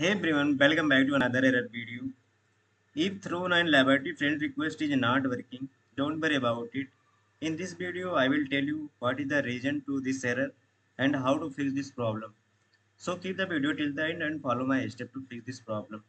Hey everyone, welcome back to another error video. If throw 9 laboratory friend request is not working, don't worry about it. In this video, I will tell you what is the reason to this error and how to fix this problem. So keep the video till the end and follow my step to fix this problem.